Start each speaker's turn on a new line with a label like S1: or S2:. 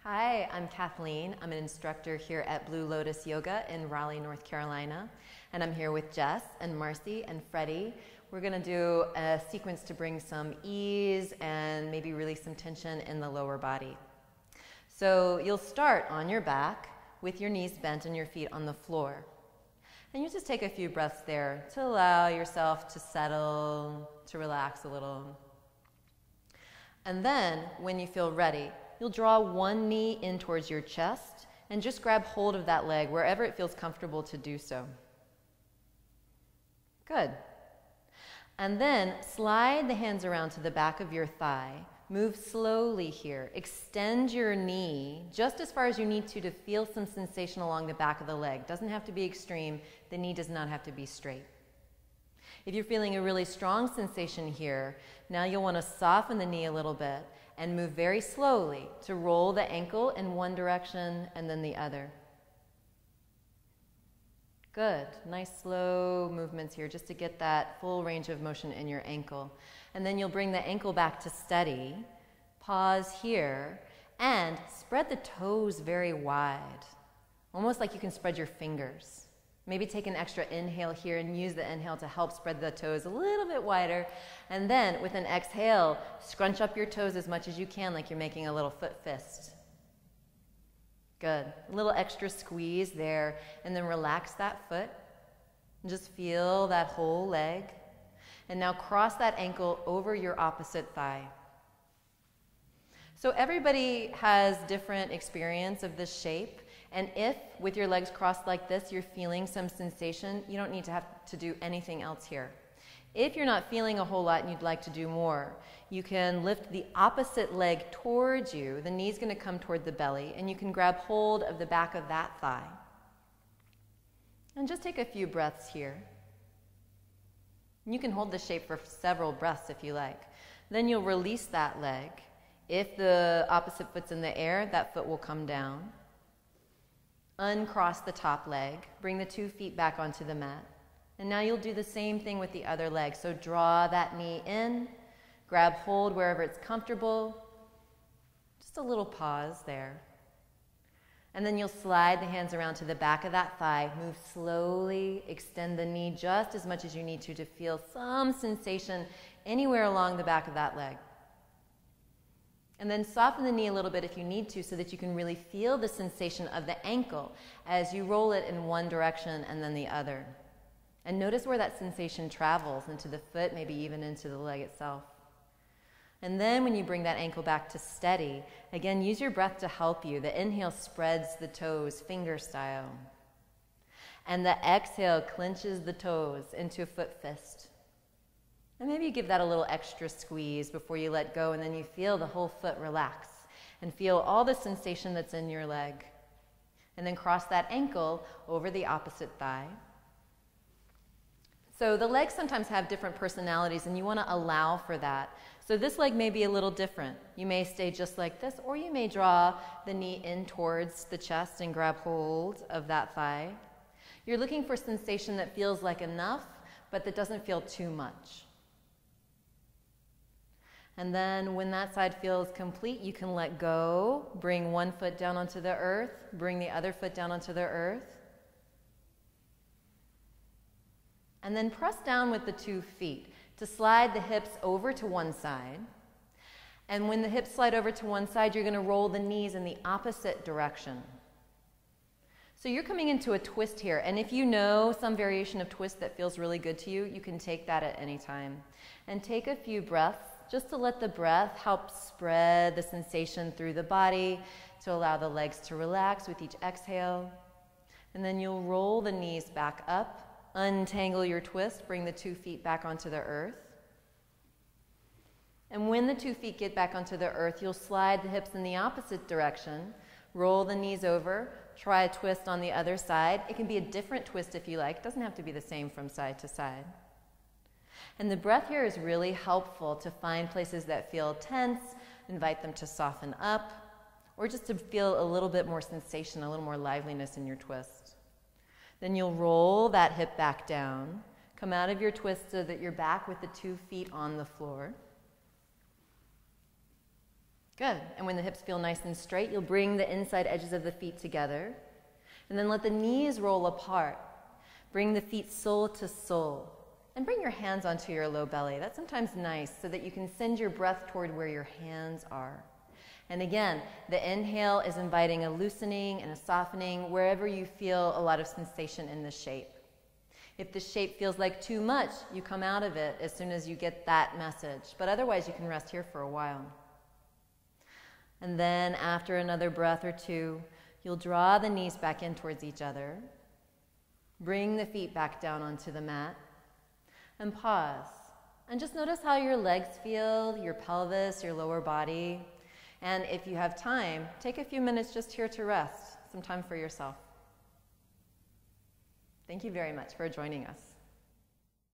S1: Hi, I'm Kathleen. I'm an instructor here at Blue Lotus Yoga in Raleigh, North Carolina. And I'm here with Jess and Marcy and Freddie. We're going to do a sequence to bring some ease and maybe release some tension in the lower body. So you'll start on your back with your knees bent and your feet on the floor. And you just take a few breaths there to allow yourself to settle, to relax a little. And then when you feel ready, you'll draw one knee in towards your chest and just grab hold of that leg wherever it feels comfortable to do so. Good. And then slide the hands around to the back of your thigh. Move slowly here. Extend your knee just as far as you need to feel some sensation along the back of the leg. Doesn't have to be extreme. The knee does not have to be straight. If you're feeling a really strong sensation here, now you'll want to soften the knee a little bit and move very slowly to roll the ankle in one direction and then the other. Good. Nice slow movements here just to get that full range of motion in your ankle. And then you'll bring the ankle back to steady. Pause here and spread the toes very wide, almost like you can spread your fingers. Maybe take an extra inhale here and use the inhale to help spread the toes a little bit wider. And then with an exhale, scrunch up your toes as much as you can like you're making a little foot fist. Good. A little extra squeeze there. And then relax that foot. And just feel that whole leg. And now cross that ankle over your opposite thigh. So everybody has different experience of this shape. And if, with your legs crossed like this, you're feeling some sensation, you don't need to have to do anything else here. If you're not feeling a whole lot and you'd like to do more, you can lift the opposite leg towards you. The knee's going to come toward the belly, and you can grab hold of the back of that thigh. And just take a few breaths here. You can hold this shape for several breaths if you like. Then you'll release that leg. If the opposite foot's in the air, that foot will come down. Uncross the top leg, bring the 2 feet back onto the mat. And now you'll do the same thing with the other leg. So draw that knee in, grab hold wherever it's comfortable. Just a little pause there. And then you'll slide the hands around to the back of that thigh, move slowly, extend the knee just as much as you need to feel some sensation anywhere along the back of that leg. And then soften the knee a little bit if you need to so that you can really feel the sensation of the ankle as you roll it in one direction and then the other. And notice where that sensation travels into the foot, maybe even into the leg itself. And then when you bring that ankle back to steady, again, use your breath to help you. The inhale spreads the toes, finger style. And the exhale clenches the toes into a foot fist. And maybe you give that a little extra squeeze before you let go, and then you feel the whole foot relax and feel all the sensation that's in your leg. And then cross that ankle over the opposite thigh. So the legs sometimes have different personalities, and you want to allow for that. So this leg may be a little different. You may stay just like this, or you may draw the knee in towards the chest and grab hold of that thigh. You're looking for sensation that feels like enough, but that doesn't feel too much. And then when that side feels complete, you can let go, bring one foot down onto the earth, bring the other foot down onto the earth. And then press down with the 2 feet to slide the hips over to one side. And when the hips slide over to one side, you're going to roll the knees in the opposite direction. So you're coming into a twist here, and if you know some variation of twist that feels really good to you, you can take that at any time. And take a few breaths just to let the breath help spread the sensation through the body, to allow the legs to relax with each exhale. And then you'll roll the knees back up, untangle your twist, bring the 2 feet back onto the earth. And when the 2 feet get back onto the earth, you'll slide the hips in the opposite direction, roll the knees over, try a twist on the other side. It can be a different twist if you like. It doesn't have to be the same from side to side. And the breath here is really helpful to find places that feel tense, invite them to soften up, or just to feel a little bit more sensation, a little more liveliness in your twist. Then you'll roll that hip back down, come out of your twist so that you're back with the 2 feet on the floor. Good. And when the hips feel nice and straight, you'll bring the inside edges of the feet together. And then let the knees roll apart. Bring the feet sole to sole. And bring your hands onto your low belly. That's sometimes nice so that you can send your breath toward where your hands are. And again, the inhale is inviting a loosening and a softening wherever you feel a lot of sensation in the shape. If the shape feels like too much, you come out of it as soon as you get that message. But otherwise, you can rest here for a while. And then after another breath or two, you'll draw the knees back in towards each other. Bring the feet back down onto the mat. And pause. And just notice how your legs feel, your pelvis, your lower body. And if you have time, take a few minutes just here to rest, some time for yourself. Thank you very much for joining us.